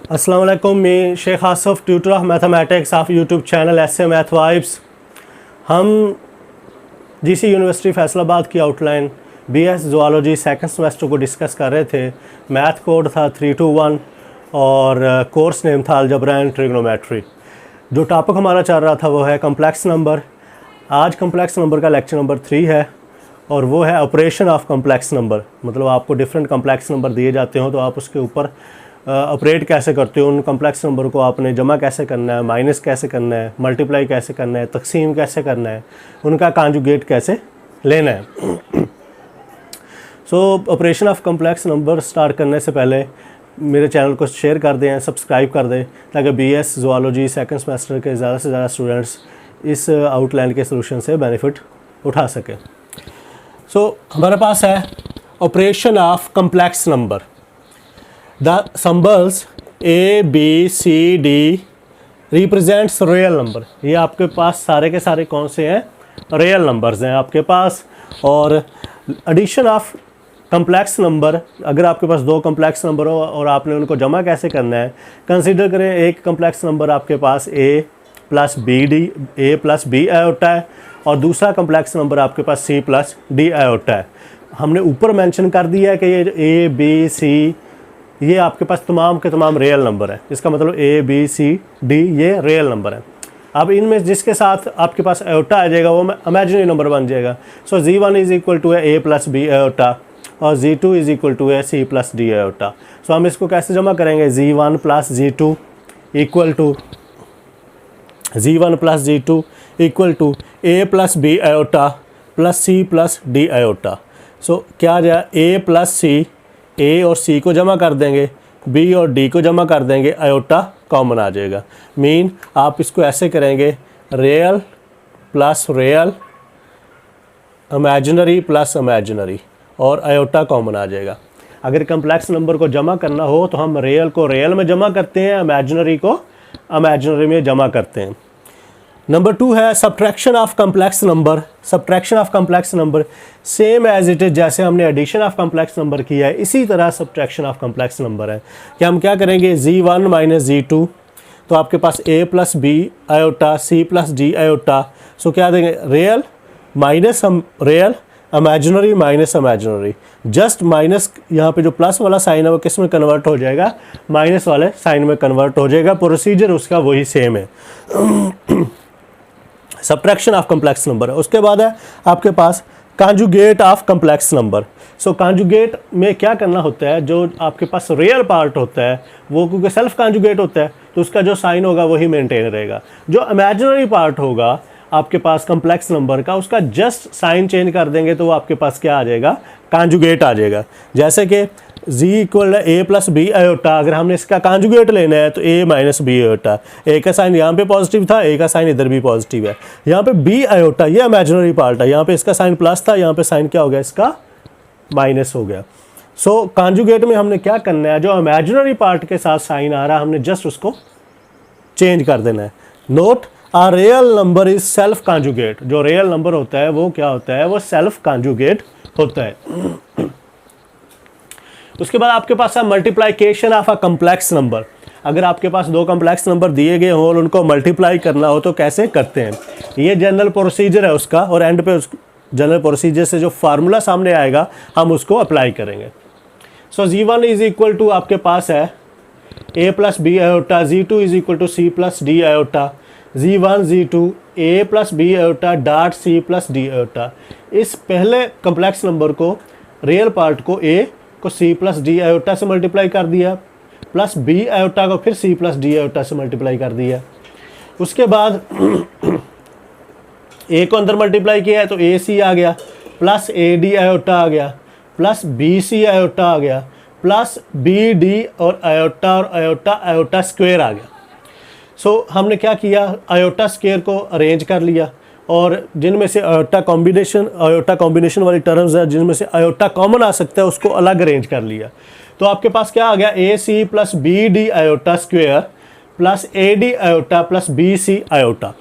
अस्सलाम वालेकुम। मैं Sheikh Asif, tutor of mathematics of YouTube channel ऐसे मैथ वाइब्स। हम जीसी यूनिवर्सिटी फैसलाबाद की outline BS zoology second semester को डिस्कस कर रहे थे। मैथ कोड था 321 और कोर्स नेम था अलजेब्रा एंड ट्रिग्नोमेट्री। जो टॉपिक हमारा चल रहा था वो है कम्प्लेक्स नंबर। आज कम्प्लेक्स नंबर का लेक्चर नंबर 3 है और वो है ऑपरेशन ऑफ कम्प्लेक्स नंबर। मतलब आपको डिफरेंट कम्प्लेक्स नंबर दिए जाते हो तो आप उसके ऊपर ऑपरेट कैसे करते हो। उन कम्प्लेक्स नंबर को आपने जमा कैसे करना है, माइनस कैसे करना है, मल्टीप्लाई कैसे करना है, तकसीम कैसे करना है, उनका कॉन्जुगेट कैसे लेना है। सो operation of complex number start करने से पहले मेरे चैनल को शेयर कर दें, सब्सक्राइब कर दें ताकि बीएस ज़ूलॉजी सेकंड सेमेस्टर के ज़्यादा से ज़्यादा स्टूडेंट्स इस आउटलाइन के सोल्यूशन से बेनिफिट उठा सकें। सो हमारे पास है operation of complex number. The symbols A, B, C, D represents real number। ये आपके पास सारे के सारे कौन से हैं? रियल नंबर्स हैं आपके पास। और एडिशन ऑफ कम्प्लेक्स नंबर, अगर आपके पास दो कम्प्लेक्स नंबर हो और आपने उनको जमा कैसे करना है, कंसीडर करें एक कम्प्लेक्स नंबर आपके पास A प्लस बी आयोटा है और दूसरा कम्प्लेक्स नंबर आपके पास C प्लस D आयोटा है। हमने ऊपर मेंशन कर दिया है कि ये A, B, C ये आपके पास तमाम के तमाम रियल नंबर है। इसका मतलब A, B, C, D ये रियल नंबर है। अब इनमें जिसके साथ आपके पास आयोटा आ जाएगा वो इमेजिनरी नंबर बन जाएगा। So Z1 is equal to A plus B iota और Z2 is equal to C plus D iota. So हम इसको कैसे जमा करेंगे? Z1 plus Z2 equal to A plus B iota plus C plus D iota. So क्या आ जाए? A plus C, A और C को जमा कर देंगे, B और D को जमा कर देंगे, आयोटा कॉमन आ जाएगा। मीन आप इसको ऐसे करेंगे real plus real, imaginary plus imaginary और आयोटा कॉमन आ जाएगा। अगर कम्प्लेक्स नंबर को जमा करना हो तो हम रियल को रियल में जमा करते हैं, इमेजिनरी को इमेजिनरी में जमा करते हैं। नंबर 2 है subtraction of complex number. Subtraction of complex number same as it is, जैसे हमने एडिशन ऑफ कम्प्लेक्स नंबर किया है इसी तरह सब्ट्रैक्शन ऑफ कम्प्लेक्स नंबर है कि हम क्या करेंगे? Z1 माइनस Z2 तो आपके पास A plus B iota C plus D iota. So क्या देंगे? रियल माइनस हम real, imaginary minus imaginary. Just minus यहाँ पे जो प्लस वाला साइन है वो किस में कन्वर्ट हो जाएगा? माइनस वाले साइन में कन्वर्ट हो जाएगा। प्रोसीजर उसका वही सेम है। सब्ट्रैक्शन ऑफ कम्प्लेक्स नंबर है। उसके बाद है आपके पास conjugate of complex number. So conjugate में क्या करना होता है? जो आपके पास रियल पार्ट होता है वो क्योंकि सेल्फ कॉन्जुगेट होता है तो उसका जो साइन होगा वही मेंटेन रहेगा। जो इमेजिनरी पार्ट होगा आपके पास कम्प्लेक्स नंबर का, उसका जस्ट साइन चेंज कर देंगे तो वो आपके पास क्या आ जाएगा? कॉन्जुगेट आ जाएगा। जैसे कि Z equal A plus B iota, अगर हमने इसका कॉन्जुगेट लेना है तो A minus B iota. A का साइन यहाँ पे पॉजिटिव था, A का साइन इधर भी पॉजिटिव है। यहाँ पे B आयोटा ये इमेजिनरी पार्ट है, यहाँ पे इसका साइन प्लस था, यहाँ पे साइन क्या हो गया? इसका माइनस हो गया। सो कॉन्जुगेट में हमने क्या करना है? जो इमेजिनरी पार्ट के साथ साइन आ रहा है हमने जस्ट उसको चेंज कर देना है। Note a real number is self conjugate. जो रियल नंबर होता है वो क्या होता है? वो सेल्फ कॉन्जुगेट होता है। उसके बाद आपके पास है multiplication of a complex number. अगर आपके पास दो कम्प्लेक्स नंबर दिए गए हों और उनको मल्टीप्लाई करना हो तो कैसे करते हैं? ये जनरल प्रोसीजर है उसका और एंड पे उस जनरल प्रोसीजर से जो फार्मूला सामने आएगा हम उसको अप्लाई करेंगे। सो Z1 इज इक्वल टू आपके पास है A plus B iota, Z2 is equal to C plus D iota, Z1 Z2 A plus B iota dot C plus D iota. इस पहले कम्प्लेक्स नंबर को रियल पार्ट को A को C plus D iota से multiply कर दिया plus B iota को फिर C प्लस D आयोटा से मल्टीप्लाई कर दिया। उसके बाद A को अंदर मल्टीप्लाई किया है तो AC आ गया प्लस AD आयोटा आ गया प्लस BC आयोटा आ गया प्लस BD और आयोटा स्क्वायर आ गया। सो हमने क्या किया? आयोटा स्क्वायर को अरेंज कर लिया और जिनमें से आयोटा कॉम्बिनेशन वाली टर्म्स है जिनमें से आयोटा कॉमन आ सकता है उसको अलग अरेंज कर लिया। तो आपके पास क्या आ गया? AC plus BD iota square plus AD iota plus BC iota.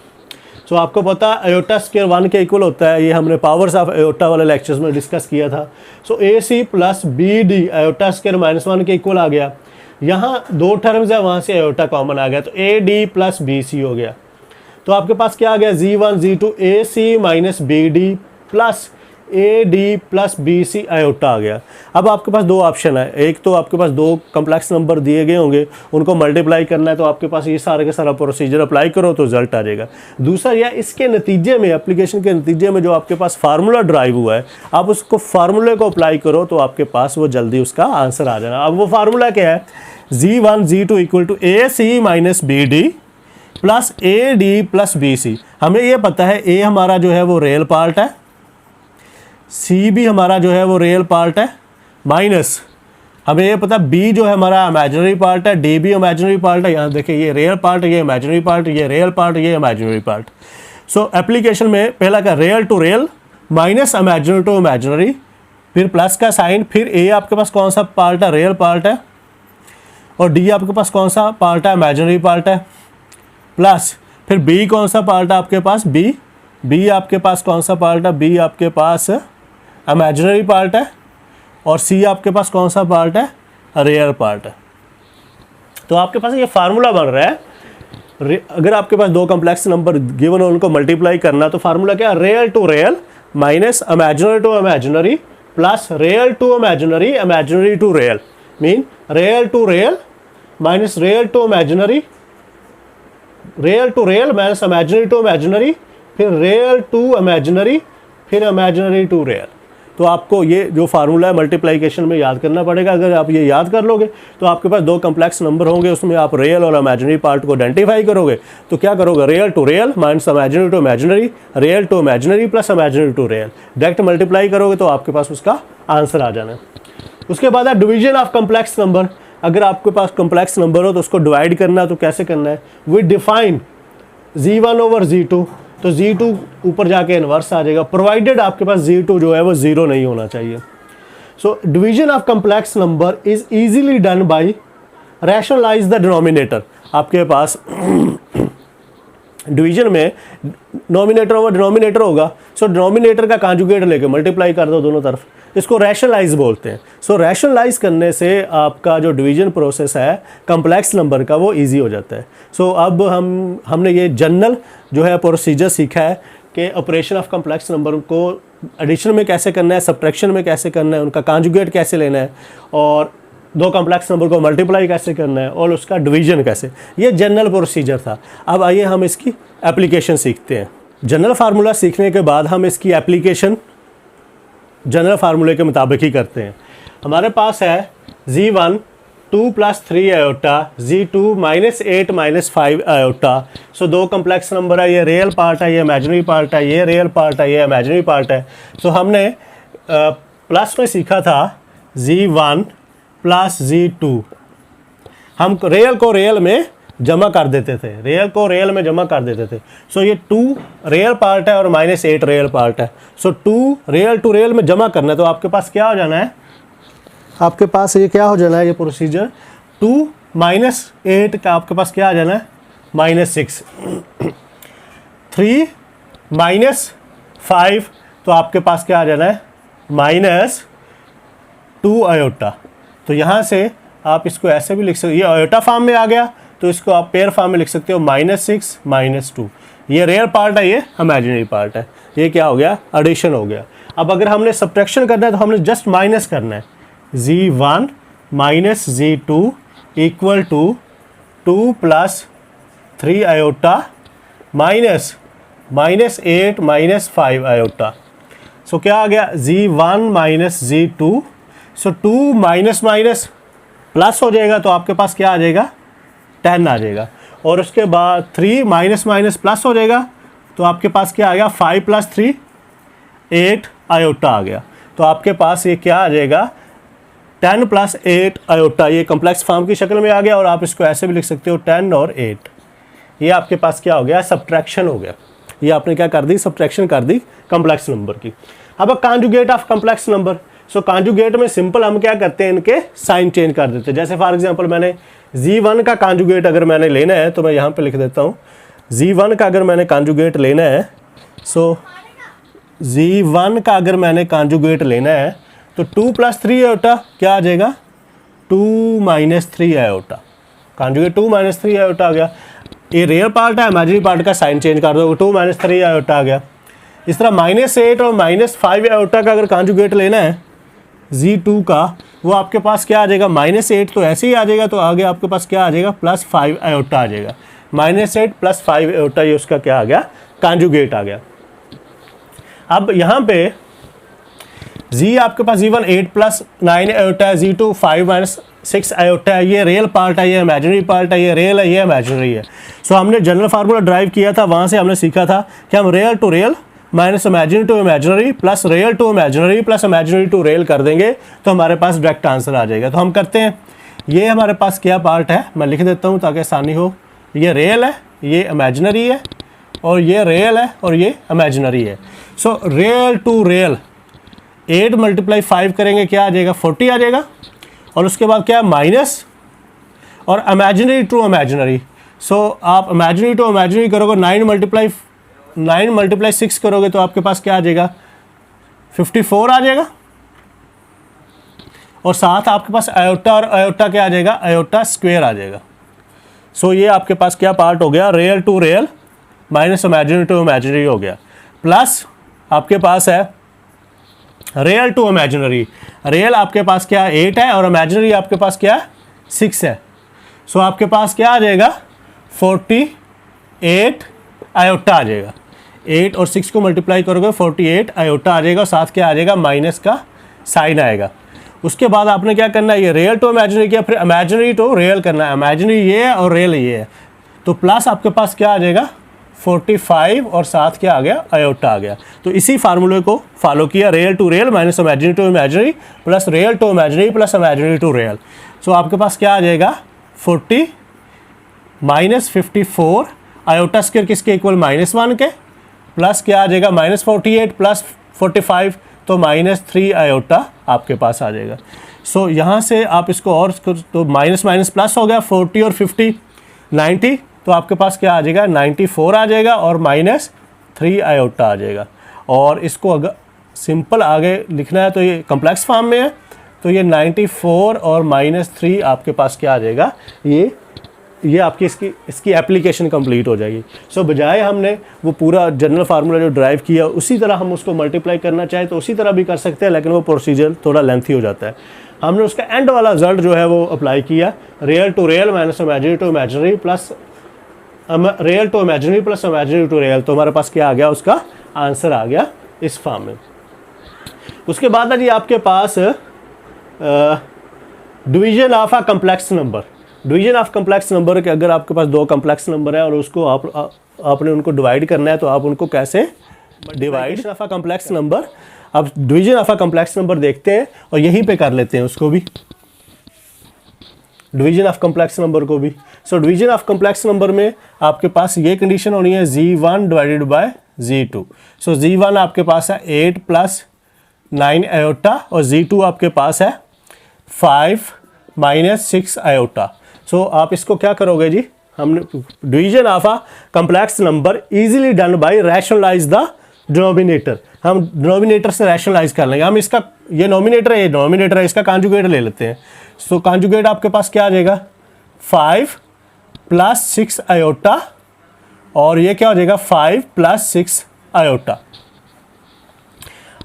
So आपको पता है आयोटा स्क्वायर 1 के इक्वल होता है। ये हमने पावर्स ऑफ आयोटा वाले लेक्चर्स में डिस्कस किया था। सो AC plus BD iota square -1 के इक्वल आ गया। यहाँ दो टर्म्स है, वहाँ से आयोटा कॉमन आ गया, तो A D plus B C हो गया। तो आपके पास क्या आ गया, Z1 Z2 a C minus B D plus A D plus B c iota आ गया। अब आपके पास दो ऑप्शन है, एक तो आपके पास दो कम्प्लेक्स नंबर दिए गए होंगे, उनको मल्टीप्लाई करना है, तो आपके पास ये सारे का सारा प्रोसीजर अप्लाई करो तो रिजल्ट आ जाएगा। दूसरा, या इसके नतीजे में, एप्लीकेशन के नतीजे में जो आपके पास फार्मूला ड्राइव हुआ है, आप उसको फार्मूले को अप्लाई करो तो आपके पास वो जल्दी उसका आंसर आ जाना। अब वो फार्मूला क्या है, Z1 Z2 equal to A C minus B D plus A D plus B C. हमें ये पता है ए हमारा जो है वो रियल पार्ट है, सी भी हमारा जो है वो रियल पार्ट है, माइनस हमें ये पता है बी जो है हमारा इमेजिनरी पार्ट है, डी भी इमेजिनरी पार्ट है। यहाँ देखिए ये रियल पार्ट, ये इमेजिनरी पार्ट, ये रियल पार्ट, ये इमेजिनरी पार्ट। सो एप्लीकेशन में पहला का real to real minus imaginary to imaginary, फिर प्लस का साइन, फिर ए आपके पास कौन सा पार्ट है, रियल पार्ट है, और डी आपके पास कौन सा पार्ट है, इमेजिनरी पार्ट है, प्लस फिर बी कौन सा पार्ट है आपके पास, बी आपके पास कौन सा पार्ट है, बी आपके पास इमेजिनरी पार्ट है, और सी आपके पास कौन सा पार्ट है, रियल पार्ट है। तो आपके पास ये फार्मूला बन रहा है। अगर आपके पास दो कम्प्लेक्स नंबर गिवन हो, उनको मल्टीप्लाई करना, तो फार्मूला क्या है, real to real minus imaginary to imaginary plus real to imaginary, imaginary to real, mean real to real minus real to imaginary, real to real minus imaginary to imaginary, फिर real to imaginary, फिर imaginary to real. तो आपको ये जो formula है multiplication में याद करना पड़ेगा। अगर आप ये याद कर लोगे तो आपके पास दो कम्प्लेक्स नंबर होंगे, उसमें आप रियल और इमेजिनरी पार्ट को आइडेंटिफाई करोगे। तो क्या करोगे, real to real minus imaginary to imaginary, real to imaginary plus imaginary to real, direct multiply करोगे तो आपके पास उसका आंसर आ जाना है। उसके बाद है डिवीजन ऑफ कम्प्लेक्स नंबर। अगर आपके पास कम्प्लेक्स नंबर हो तो उसको डिवाइड करना, तो कैसे करना है, we define Z1 over Z2, तो Z2 ऊपर जाके इन्वर्स आ जाएगा, प्रोवाइडेड आपके पास Z2 जो है वो 0 नहीं होना चाहिए। So division of complex number is easily done by rationalise the denominator. आपके पास डिवीजन में नोमिनेटर ओवर डिनोमिनेटर होगा, सो डिनोमिनेटर का कॉन्जुगेट लेके मल्टीप्लाई कर दो दोनों तरफ, इसको रैशनलाइज बोलते हैं। सो रैशनलाइज करने से आपका जो डिवीजन प्रोसेस है कम्प्लेक्स नंबर का वो इजी हो जाता है। सो अब हमने ये जनरल जो है प्रोसीजर सीखा है कि ऑपरेशन ऑफ कम्प्लेक्स नंबर को एडिशन में कैसे करना है, सब्ट्रैक्शन में कैसे करना है, उनका कॉन्जुगेट कैसे लेना है, और दो कम्प्लेक्स नंबर को मल्टीप्लाई कैसे करना है, और उसका डिवीजन कैसे, ये जनरल प्रोसीजर था। अब आइए हम इसकी एप्लीकेशन सीखते हैं। जनरल फार्मूला सीखने के बाद हम इसकी एप्लीकेशन जनरल फार्मूले के मुताबिक ही करते हैं। हमारे पास है Z1 2 plus 3 iota, Z2 minus 8 minus 5 iota. So दो कम्प्लेक्स नंबर है, ये रियल पार्ट है, ये इमेजिनरी पार्ट है, ये रियल पार्ट है, ये इमेजिनरी पार्ट है। सो हमने प्लस में सीखा था Z1 प्लस Z2, हम रियल को रियल में जमा कर देते थे, रियल को रियल में जमा कर देते थे। सो ये 2 रियल पार्ट है और माइनस 8 रियल पार्ट है। सो 2 रियल टू रियल में जमा करना है, तो आपके पास क्या हो जाना है, आपके पास ये क्या हो जाना है, ये प्रोसीजर 2 माइनस 8 का आपके पास क्या आ जाना है, माइनस 6, 3 माइनस 5, तो आपके पास क्या आ जाना है, माइनस 2 आयोटा। तो यहाँ से आप इसको ऐसे भी लिख सकते, ये आयोटा फॉर्म में आ गया, तो इसको आप पेयर फॉर्म में लिख सकते हो, -6 -2। ये रियल पार्ट है, ये इमेजिनरी पार्ट है, ये क्या हो गया, एडिशन हो गया। अब अगर हमने सब्ट्रैक्शन करना है तो हमने जस्ट माइनस करना है, Z1 minus Z2 equal to 2 plus 3 iota minus -8 minus 5 iota. So क्या आ गया, Z1 minus Z2, so 2 minus minus plus हो जाएगा, तो आपके पास क्या आ जाएगा, 10 आ जाएगा। और उसके बाद 3 माइनस माइनस प्लस हो जाएगा, तो आपके पास क्या आ गया, 5 प्लस 3 8 आयोटा आ गया। तो आपके पास ये क्या आ जाएगा, 10 प्लस 8 आयोटा, ये कम्प्लेक्स फॉर्म की शक्ल में आ गया। और आप इसको ऐसे भी लिख सकते हो 10 और 8, ये आपके पास क्या हो गया, सब्ट्रैक्शन हो गया। ये आपने क्या कर दी, सब्ट्रैक्शन कर दी कम्प्लेक्स नंबर की। अब conjugate of complex number. So conjugate में सिंपल हम क्या करते हैं, इनके साइन चेंज कर देते हैं। जैसे फॉर एग्जांपल मैंने Z1 का कॉन्जुगेट अगर मैंने लेना है तो मैं यहाँ पे लिख देता हूँ, Z1 का अगर मैंने कॉन्जुगेट लेना है, सो Z1 का अगर मैंने कॉन्जुगेट लेना है तो 2 प्लस 3 आयोटा क्या आ जाएगा, 2 minus 3 iota, conjugate 2 minus 3 iota आ गया। ये रियल पार्ट है, इमेजिनरी पार्ट का साइन चेंज कर दो, 2 माइनस 3 आयोटा आ गया। इस तरह -8 और -5 आयोटा का अगर कॉन्जुगेट लेना है Z2 का, वो आपके पास क्या आ जाएगा, -8 तो ऐसे ही आ जाएगा, तो आगे आपके पास क्या आ जाएगा, +5 आयोटा आ जाएगा। -8 + 5 आयोटा, ये उसका क्या आ गया, कॉन्जुगेट आ गया। अब यहाँ पे Z आपके पास Z1 8 + 9 आयोटा है, Z2 5 - 6 आयोटा है। ये रियल पार्ट है, ये इमेजिनरी पार्ट है, ये रियल है, ये इमेजिनरी है। सो हमने जनरल फार्मूला ड्राइव किया था, वहाँ से हमने सीखा था कि हम real to real minus imaginary to imaginary plus real to imaginary plus imaginary to real कर देंगे तो हमारे पास डायरेक्ट आंसर आ जाएगा। तो हम करते हैं, ये हमारे पास क्या पार्ट है, मैं लिख देता हूँ ताकि आसानी हो। ये रियल है, ये इमेजिनरी है, और ये रियल है, और ये इमेजिनरी है। सो रियल टू रियल 8 × 5 करेंगे, क्या आ जाएगा, 40 आ जाएगा। और उसके बाद क्या है, माइनस, और इमेजिनरी टू इमेजिनरी। सो आप इमेजिनरी टू इमेजिनरी करोगे, 9 × 6 करोगे तो आपके पास क्या आ जाएगा, 54 आ जाएगा। और साथ आपके पास आयोटा, और आयोटा क्या आ जाएगा, आयोटा स्क्वायर आ जाएगा। सो ये आपके पास क्या पार्ट हो गया, real to real minus imaginary to imaginary हो गया। प्लस आपके पास है रियल टू इमेजिनरी। रियल आपके पास क्या 8 है, और इमेजिनरी आपके पास क्या 6 है। सो आपके पास क्या आ जाएगा, 48 आयोटा आ जाएगा। 8 और 6 को मल्टीप्लाई करोगे 48 आयोटा आ जाएगा, और साथ क्या आ जाएगा, माइनस का साइन आएगा। उसके बाद आपने क्या करना है, ये रियल टू इमेजिनरी किया, फिर इमेजिनरी टू रियल करना है। इमेजिनरी ये है और रियल ये है, तो प्लस आपके पास क्या आ जाएगा, 45, और साथ क्या आ गया, आयोटा आ गया। तो इसी फार्मूले को फॉलो किया, real to real minus imaginary to imaginary plus real to imaginary plus imaginary to real. So आपके पास क्या आ जाएगा, 40 - 54 आयोटा स्क्वायर किसके इक्वल, -1 के, प्लस क्या आ जाएगा, -48 + 45 तो -3 आयोटा आपके पास आ जाएगा। सो यहाँ से आप इसको और तो माइनस माइनस प्लस हो गया, 40 और 50 90, तो आपके पास क्या आ जाएगा, 94 आ जाएगा, और -3 आयोटा आ जाएगा। और इसको अगर सिंपल आगे लिखना है तो ये कम्प्लेक्स फॉर्म में है, तो ये 94 और -3 आपके पास क्या आ जाएगा, ये आपकी इसकी एप्लीकेशन कंप्लीट हो जाएगी। सो बजाय हमने वो पूरा जनरल फार्मूला जो ड्राइव किया उसी तरह हम उसको मल्टीप्लाई करना चाहें तो उसी तरह भी कर सकते हैं, लेकिन वो प्रोसीजर थोड़ा लेंथी हो जाता है। हमने उसका एंड वाला रिजल्ट जो है वो अप्लाई किया, real to real minus imaginary to imaginary plus real to imaginary plus imaginary to real, तो हमारे पास क्या आ गया, उसका आंसर आ गया इस फॉर्म में। उसके बाद है जी आपके पास division of a complex number. Division of complex number के अगर आपके पास 2 कम्प्लेक्स नंबर है और उसको आपने उनको डिवाइड करना है, तो आप उनको कैसे divide of a complex number, अब division of a complex number देखते हैं और यहीं पे कर लेते हैं उसको भी, डिवीजन ऑफ कम्प्लेक्स नंबर को भी। सो डिवीजन ऑफ कम्प्लेक्स नंबर में आपके पास ये कंडीशन होनी है, Z1 divided by Z2। So Z1 आपके पास है 8 + 9 आयोटा, और Z2 आपके पास है 5 - 6 आयोटा। सो आप इसको क्या करोगे जी, हमने division of a complex number easily done by rationalise the denominator. हम डिनोमिनेटर से रैशनलाइज कर लेंगे। हम इसका, ये नोमिनेटर है, ये डिनोमिनेटर है, इसका कॉन्जुगेट ले लेते हैं। सो कॉन्जुगेट आपके पास क्या आ जाएगा, 5 + 6 आयोटा, और ये क्या हो जाएगा, 5 + 6 आयोटा।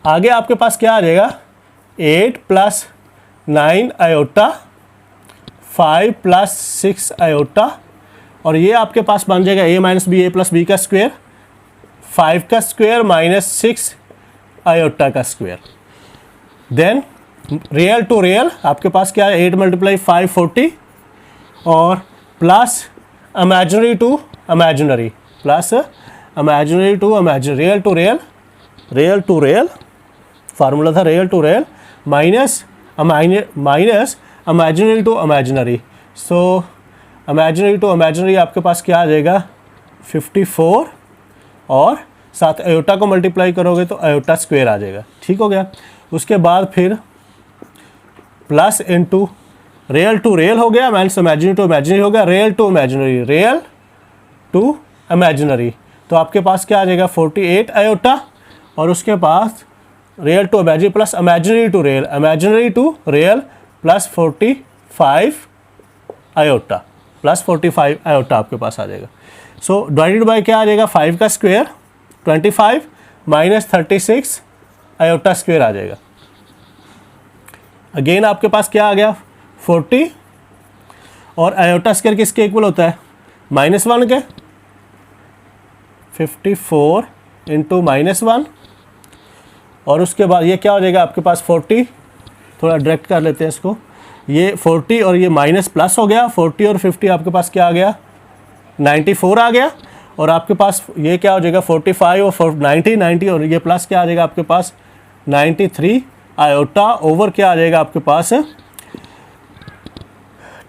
आगे आपके पास क्या आ जाएगा, 8 + 9 आयोटा, 5 + 6 आयोटा, और ये आपके पास बन जाएगा a - b a + b का स्क्वायर, 5 का स्क्वायर -6 आयोटा का square. Then real to real आपके पास क्या है, 8 × 5 40, और plus imaginary to imaginary plus imaginary to imaginary, real to real formula था, real to real minus imaginary to imaginary. So imaginary to imaginary आपके पास क्या आ जाएगा, 54, और साथ आयोटा को मल्टीप्लाई करोगे तो आयोटा स्क्वायर आ जाएगा। ठीक हो गया। उसके बाद फिर plus into real to real हो गया, माइनस इमेजिनरी टू इमेजिनरी हो गया, real to imaginary, real to imaginary, तो आपके पास क्या आ जाएगा, 48 आयोटा, और उसके पास real to imaginary plus imaginary to real plus 45 iota, plus 45 iota आपके पास आ जाएगा। सो डिवाइडेड बाय क्या आ जाएगा, 5 का स्क्वायर 25 माइनस 36 आयोटा स्क्वायर आ जाएगा। अगेन आपके पास क्या आ गया 40, और आयोटा स्क्वायर किसके इक्वल होता है, -1 के, 54 इंटू -1, और उसके बाद ये क्या हो जाएगा आपके पास 40, थोड़ा डायरेक्ट कर लेते हैं इसको, ये 40 और ये माइनस प्लस हो गया, 40 और 50 आपके पास क्या आ गया 94 आ गया, और आपके पास ये क्या हो जाएगा 45 और 90 और ये प्लस क्या आ जाएगा आपके पास 93 आयोटा ओवर क्या आ जाएगा आपके पास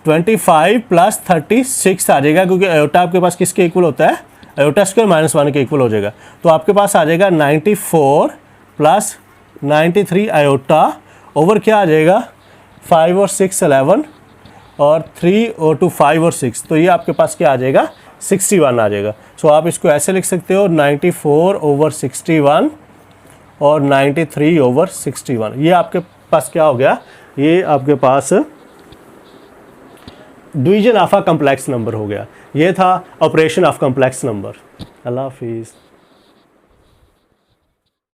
25 प्लस 36 आ जाएगा, क्योंकि आयोटा आपके पास किसके इक्वल होता है, आयोटा स्क्वायर -1 के इक्वल हो जाएगा। तो आपके पास आ जाएगा 94 प्लस 93 आयोटा ओवर क्या आ जाएगा 5 और 6 11 और 3 और 2 5 और 6, तो ये आपके पास क्या आ जाएगा 61 आ जाएगा। सो आप इसको ऐसे लिख सकते हो 94 ओवर 61 और 93 ओवर 61, ये आपके पास क्या हो गया, ये आपके पास division of a complex number हो गया। ये था ऑपरेशन ऑफ कम्प्लेक्स नंबर। अल्लाह हाफिज़।